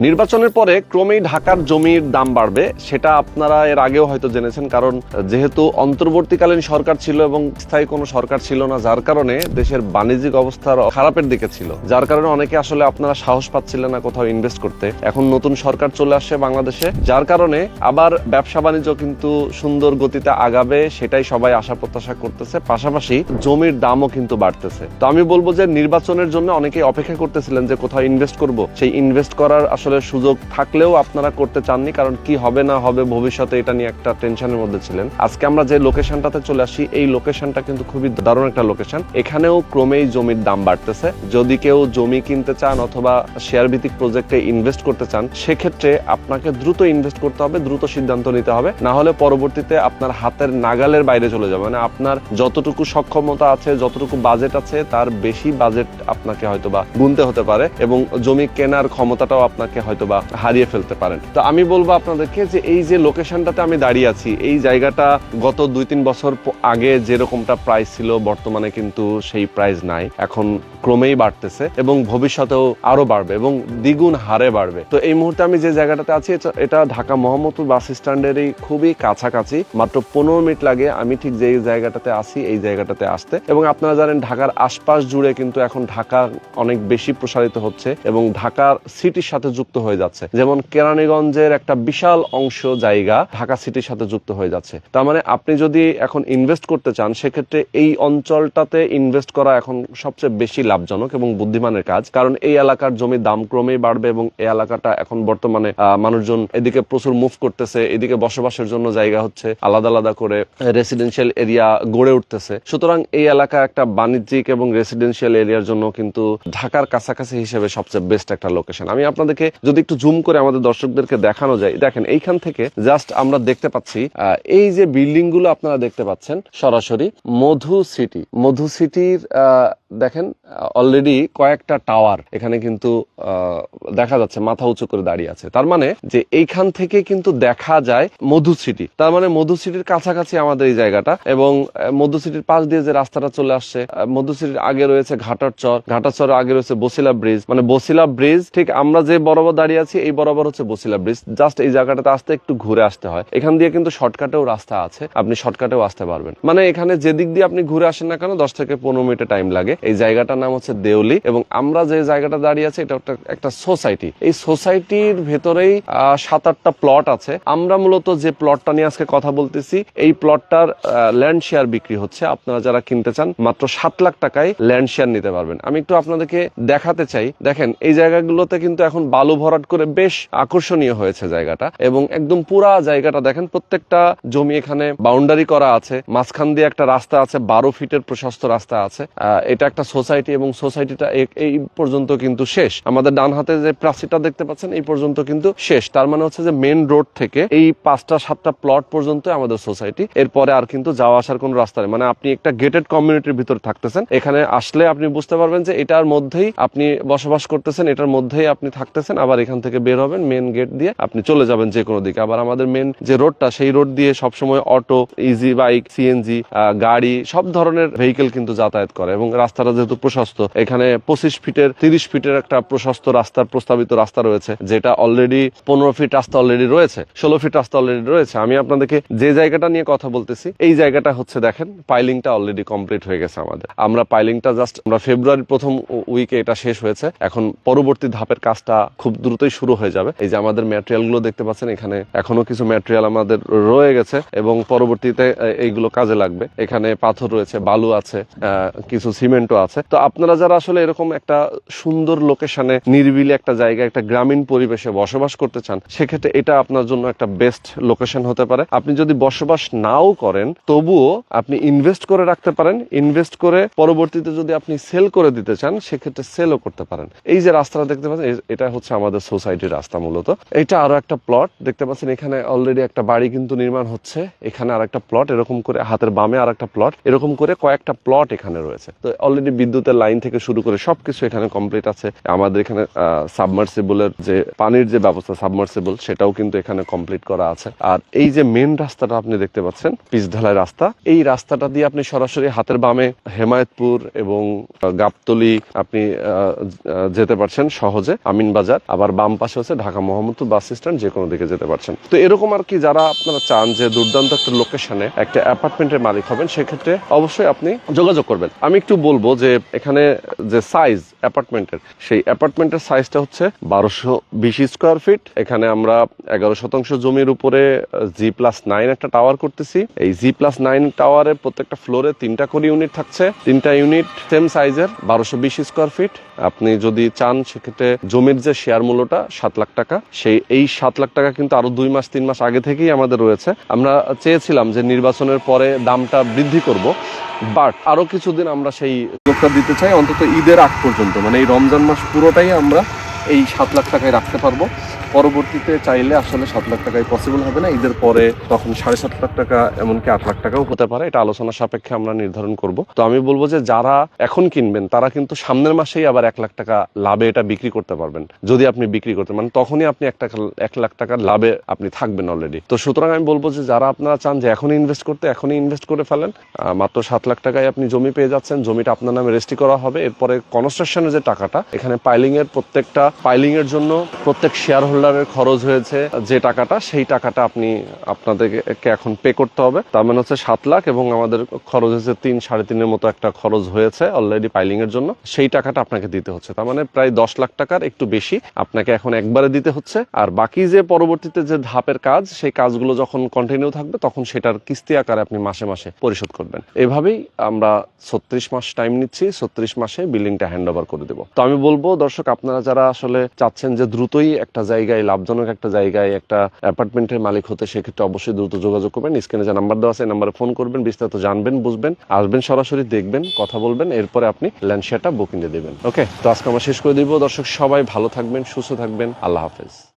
নির্বাচনের পরে ক্রমেই ঢাকার জমির দাম বাড়বে, সেটা আপনারা এর আগেও হয়তো জেনেছেন। কারণ যেহেতু অন্তর্বর্তীকালীন সরকার ছিল এবং স্থায়ী কোনো সরকার ছিল না, যার কারণে দেশের বাণিজ্যিক অবস্থা খারাপের দিকে ছিল, যার কারণে অনেকে আসলে আপনারা সাহস পাচ্ছিলেন না কোথাও ইনভেস্ট করতে। এখন নতুন সরকার চলে আসছে বাংলাদেশে, যার কারণে আবার ব্যবসা বাণিজ্য কিন্তু সুন্দর গতিতে আগাবে, সেটাই সবাই আশা প্রত্যাশা করতেছে। পাশাপাশি জমির দামও কিন্তু বাড়তেছে। তো আমি বলবো যে নির্বাচনের জন্য অনেকেই অপেক্ষা করতেছিলেন যে কোথাও ইনভেস্ট করব, সেই ইনভেস্ট করার আসলে সুযোগ থাকলেও আপনারা করতে চাননি, কারণ কি হবে না হবে ভবিষ্যতে এটা নিয়ে একটা টেনশনের মধ্যে ছিলেন। আজকে আমরা যে লোকেশনটাতে চলে আসি, এই লোকেশনটা কিন্তু খুবই দারুণ একটা লোকেশন। এখানেও ক্রমেই জমির দাম বাড়তেছে। যদি কেউ জমি কিনতে চান অথবা শেয়ার ভিত্তিক প্রজেক্টে ইনভেস্ট করতে চান, সেক্ষেত্রে আপনাকে দ্রুত ইনভেস্ট করতে হবে, দ্রুত সিদ্ধান্ত নিতে হবে, না হলে পরবর্তীতে আপনার হাতের নাগালের বাইরে চলে যাবে। মানে আপনার যতটুকু সক্ষমতা আছে, যতটুকু বাজেট আছে, তার বেশি বাজেট আপনাকে হয়তোবা গুনতে হতে পারে এবং জমি কেনার ক্ষমতাটাও আপনাকে হয়তোবা হারিয়ে ফেলতে পারেন। তো আমি বলবো আপনাদেরকে যে এই যে লোকেশনটাতে আমি দাঁড়িয়ে আছি, এই জায়গাটা গত 2-3 বছর আগে যেরকমটা প্রাইস ছিল, বর্তমানে কিন্তু সেই প্রাইস নাই। এখন ক্রমেই বাড়তেছে এবং ভবিষ্যতেও আরো বাড়বে এবং দ্বিগুণ হারে বাড়বে। তো এই মুহূর্তে আমি যে জায়গাটাতে আছি, এটা ঢাকা মোহাম্মদপুর বাস স্ট্যান্ডেরই খুবই কাছাকাছি। মাত্র 15 মিনিট লাগে আমি ঠিক যে জায়গাটাতে আছি এই জায়গাটাতে আসতে। এবং আপনারা জানেন ঢাকার আশপাশ জুড়ে কিন্তু এখন ঢাকা অনেক বেশি প্রসারিত হচ্ছে এবং ঢাকার সিটির সাথে যুক্ত হয়ে যাচ্ছে। যেমন কেরানীগঞ্জের একটা বিশাল অংশ জায়গা ঢাকা সিটির সাথে যুক্ত হয়ে যাচ্ছে। তার মানে আপনি যদি এখন ইনভেস্ট করতে চান, সেক্ষেত্রে এই অঞ্চলটাতে ইনভেস্ট করা এখন সবচেয়ে বেশি লাভজনক এবং বুদ্ধিমানের কাজ। কারণ এই এলাকার জমির দাম ক্রমেই বাড়বে এবং এই এলাকাটা এখন বর্তমানে মানুষজন এদিকে প্রচুর মুভ করতেছে, এদিকে বসবাসের জন্য জায়গা হচ্ছে, আলাদা আলাদা করে রেসিডেন্সিয়াল এরিয়া গড়ে উঠতেছে। সুতরাং এই এলাকা একটা বাণিজ্যিক এবং রেসিডেন্সিয়াল এরিয়ার জন্য কিন্তু ঢাকার কাছাকাছি হিসেবে সবচেয়ে বেস্ট একটা লোকেশন। আমি আপনাদেরকে যদি একটু জুম করে আমাদের দর্শকদেরকে দেখানো যায়, দেখেন এইখান থেকে জাস্ট আমরা দেখতে পাচ্ছি এই যে বিল্ডিং গুলো আপনারা দেখতে পাচ্ছেন সরাসরি মধু সিটি। মধু সিটির দেখেন অলরেডি কয়েকটা টাওয়ার এখানে কিন্তু দেখা যাচ্ছে, মাথা উঁচু করে দাঁড়িয়ে আছে। তার মানে যে এইখান থেকে কিন্তু দেখা যায় মধু সিটি। তার মানে মধু সিটির কাছাকাছি আমাদের এই জায়গাটা। এবং মধু সিটির পাশ দিয়ে যে রাস্তাটা চলে আসছে, মধু সিটির আগে রয়েছে ঘাটার চর, ঘাটার চরের আগে রয়েছে বসিলা ব্রিজ। মানে বসিলা ব্রিজ ঠিক আমরা যে বরাবর দাঁড়িয়ে আছি এই বরাবর হচ্ছে বসিলা ব্রিজ। জাস্ট এই জায়গাটাতে আসতে একটু ঘুরে আসতে হয়। এখান দিয়ে কিন্তু শর্টকাটেও রাস্তা আছে, আপনি শর্টকাটেও আসতে পারবেন। মানে এখানে যে দিক দিয়ে আপনি ঘুরে আসেন না কেন 10 থেকে 15 মিনিটের টাইম লাগে। এই জায়গাটার নাম হচ্ছে দেউলি এবং আমরা যে জায়গাটা দাঁড়িয়ে আছি এটা একটা সোসাইটি। এই সোসাইটির ভেতরেই 7-8টা প্লট আছে। আমরা মূলত যে প্লটটা নিয়ে আজকে কথা বলতেছি, এই প্লটটার ল্যান্ড শেয়ার বিক্রি হচ্ছে। আপনারা যারা কিনতে চান মাত্র 7 লাখ টাকায় ল্যান্ড শেয়ার নিতে পারবেন। আমি একটু আপনাদেরকে দেখাতে চাই। দেখেন এই জায়গাগুলোতে কিন্তু এখন বালু ভরাট করে বেশ আকর্ষণীয় হয়েছে জায়গাটা এবং একদম পুরা জায়গাটা দেখেন, প্রত্যেকটা জমি এখানে বাউন্ডারি করা আছে, মাঝখান দিয়ে একটা রাস্তা আছে, 12 ফিটের প্রশস্ত রাস্তা আছে। এটা একটা সোসাইটি এবং সোসাইটিটা এই পর্যন্ত কিন্তু শেষ। আমাদের ডান হাতে যে প্রাচীরটা দেখতে পাচ্ছেন এই পর্যন্ত কিন্তু শেষ। তার মানে হচ্ছে যে মেন রোড থেকে এই 5টা-7টা প্লট পর্যন্ত আমাদের সোসাইটি। এরপরে আর কিন্তু যাওয়া আসার কোনো রাস্তা নেই। মানে আপনি একটা গেটেড কমিউনিটির ভিতরে থাকতেছেন। এখানে আসলে আপনি বুঝতে পারবেন যে এটার মধ্যেই আপনি বসবাস করতেছেন, এটার মধ্যেই আপনি থাকতেছেন। আবার এখান থেকে বের হবেন মেন গেট দিয়ে, আপনি চলে যাবেন যে কোনো দিকে। আবার আমাদের মেন যে রোডটা, সেই রোড দিয়ে সবসময় অটো, ইজি বাইক, সিএনজি গাড়ি, সব ধরনের ভেহিকেল কিন্তু যাতায়াত করে এবং রাস্তাটা যেহেতু প্রশস্ত, এখানে 25 ফিটের 30 ফিটের একটা প্রশস্ত রাস্তার প্রস্তাবিত রাস্তা রয়েছে, যেটা অলরেডি 15 ফিট রাস্তা অলরেডি রয়েছে, 16 ফিট রাস্তা অলরেডি রয়েছে। আমি আপনাদেরকে যে জায়গাটা নিয়ে কথা বলতেছি, এই জায়গাটা হচ্ছে দেখেন পাইলিংটা অলরেডি কমপ্লিট হয়ে গেছে আমাদের। আমরা পাইলিংটা জাস্ট আমরা ফেব্রুয়ারির প্রথম উইকে এটা শেষ হয়েছে। এখন পরবর্তী ধাপের কাজটা খুব দ্রুতই শুরু হয়ে যাবে। এই যে আমাদের ম্যাটেরিয়াল গুলো দেখতে পাচ্ছেন, এখানে এখনো কিছু ম্যাটেরিয়াল আমাদের রয়ে গেছে এবং পরবর্তীতে এইগুলো কাজে লাগবে। এখানে পাথর রয়েছে, বালু আছে, কিছু সিমেন্টও আছে। তো আপনারা যারা আসলে এরকম একটা সুন্দর লোকেশনে, নিরিবিলি একটা জায়গায়, একটা গ্রামীণ পরিবেশে বসবাস করতে চান, সেক্ষেত্রে এটা আপনার জন্য একটা বেস্ট লোকেশন হতে পারে। আপনি যদি বসবাস নাও করেন, তবুও আপনি ইনভেস্ট করে রাখতে পারেন। ইনভেস্ট করে পরবর্তীতে যদি আপনি সেল করে দিতে চান, সেক্ষেত্রে সেলও করতে পারেন। এই যে রাস্তাটা দেখতে পাচ্ছেন, এটা হচ্ছে আমাদের সোসাইটির রাস্তা মূলত। এটা আরো একটা প্লট দেখতে পাচ্ছেন, এখানে অলরেডি একটা বাড়ি কিন্তু নির্মাণ হচ্ছে। এখানে আর একটা প্লট, এরকম করে হাতের বামে আর একটা প্লট, এরকম করে কয়েকটা প্লট এখানে রয়েছে। তো অলরেডি বিদ্যুতের লাইন থেকে শুরু করে সবকিছু এখানে কমপ্লিট আছে। আমাদের এখানে সাবমার্সিবলের যে পানির যে ব্যবস্থা সাবমার্সিবল সেটাও কিন্তু এখানে কমপ্লিট করা আছে। আর এই যে মেন রাস্তাটা আপনি দেখতে পাচ্ছেন পিচ ঢালাই রাস্তা, এই রাস্তাটা দিয়ে আপনি সরাসরি হাতের বামে হেমায়েতপুর এবং গাবতলী আপনি যেতে পারছেন সহজে, আমিনবাজার। আবার বাম পাশে হচ্ছে ঢাকা মোহাম্মদপুর বাস স্ট্যান্ড, যে কোনো দিকে যেতে পারছেন। তো এরকম আর কি যারা আপনারা চান যে দুর্দান্ত একটা লোকেশনে একটা অ্যাপার্টমেন্টের মালিক হবেন, সেক্ষেত্রে অবশ্যই আপনি যোগাযোগ করবেন। আমি একটু বলবো যে এখানে যে সাইজ অ্যাপার্টমেন্টের, সেই অ্যাপার্টমেন্টের সাইজটা হচ্ছে 1220 স্কোয়ার ফিট। এখানে আমরা 11% জমির উপরে G+9 একটা টাওয়ার করতেছি। এই G+9 টাওয়ারের প্রত্যেকটা ফ্লোরে 3টা করে ইউনিট থাকছে, 3টা ইউনিট সেম সাইজের 1220 স্কোয়ার ফিট। আপনি যদি চান সেক্ষেত্রে জমির যে শেয়ার মূল্যটা 7 লাখ টাকা, এই 7 লাখ টাকা কিন্তু আরো 2 মাস 3 মাস আগে থেকেই আমাদের রয়েছে। আমরা চেয়েছিলাম যে নির্বাচনের পরে দামটা বৃদ্ধি করব, বাট আরো কিছুদিন আমরা সেই সুযোগটা দিতে চাই, অন্তত ঈদের আগ পর্যন্ত, মানে এই রমজান মাস পুরোটাই আমরা এই 7 লাখ টাকায় রাখতে পারবো। পরবর্তীতে চাইলে আসলে 7 লাখ টাকায় পসিবল হবে না, ঈদের পরে তখন 7.5 লাখ টাকা এমনকি 8 লাখ টাকাও হতে পারে, এটা আলোচনা সাপেক্ষে আমরা নির্ধারণ করব। তো আমি বলবো যে যারা এখন কিনবেন তারা কিন্তু সামনের মাসেই আবার 1 লাখ টাকা লাভে এটা বিক্রি করতে পারবেন, যদি আপনি বিক্রি করতে মানে তখনই আপনি 1 লাখ টাকার লাভে আপনি থাকবেন অলরেডি। তো সুতরাং আমি বলবো যে যারা আপনারা চান যে এখনই ইনভেস্ট করতে, এখনই ইনভেস্ট করে ফেলেন। মাত্র 7 লাখ টাকায় আপনি জমি পেয়ে যাচ্ছেন, জমিটা আপনার নামে রেজিস্ট্রি করা হবে। এরপরে কনস্ট্রাকশনের যে টাকাটা, এখানে পাইলিং এর জন্য প্রত্যেক শেয়ার হোল্ডারের খরচ হয়েছে যে টাকাটা, সেই টাকাটা আপনাদেরকে এখন পে করতে হবে। তার মানে হচ্ছে 7 লাখ, এবং আমাদের খরচ হয়েছে 3-3.5 মতো একটা খরচ হয়েছে অলরেডি পাইলিং এর জন্য, সেই টাকাটা আপনাকে দিতে হচ্ছে। তার মানে প্রায় 10 লাখ টাকার একটু বেশি আপনাকে এখন একবারে দিতে হচ্ছে। আর বাকি যে পরবর্তীতে যে ধাপের কাজ, সেই কাজগুলো যখন কন্টিনিউ থাকবে তখন সেটার কিস্তি আকারে আপনি মাসে মাসে পরিশোধ করবেন। এভাবেই আমরা 36 মাস টাইম নিচ্ছি, 36 মাসে বিল্ডিংটা হ্যান্ড ওভার করে দেবো। তো আমি বলবো দর্শক, আপনারা যারা আসলে চাচ্ছেন যে দ্রুতই একটা জায়গায়, লাভজনক একটা জায়গায় একটা অ্যাপার্টমেন্টের মালিক হতে, সেক্ষেত্রে অবশ্যই দ্রুত যোগাযোগ করবেন। স্ক্রিনে যে নাম্বার দেওয়া আছে এই নাম্বারে ফোন করবেন, বিস্তারিত জানবেন, বুঝবেন, আসবেন, সরাসরি দেখবেন, কথা বলবেন, এরপরে আপনি ল্যান্ড শেয়ারটা বুকিং দিয়ে দেবেন। ওকে, তো আজকে আমরা শেষ করে দিব। দর্শক সবাই ভালো থাকবেন, সুস্থ থাকবেন, আল্লাহ হাফেজ।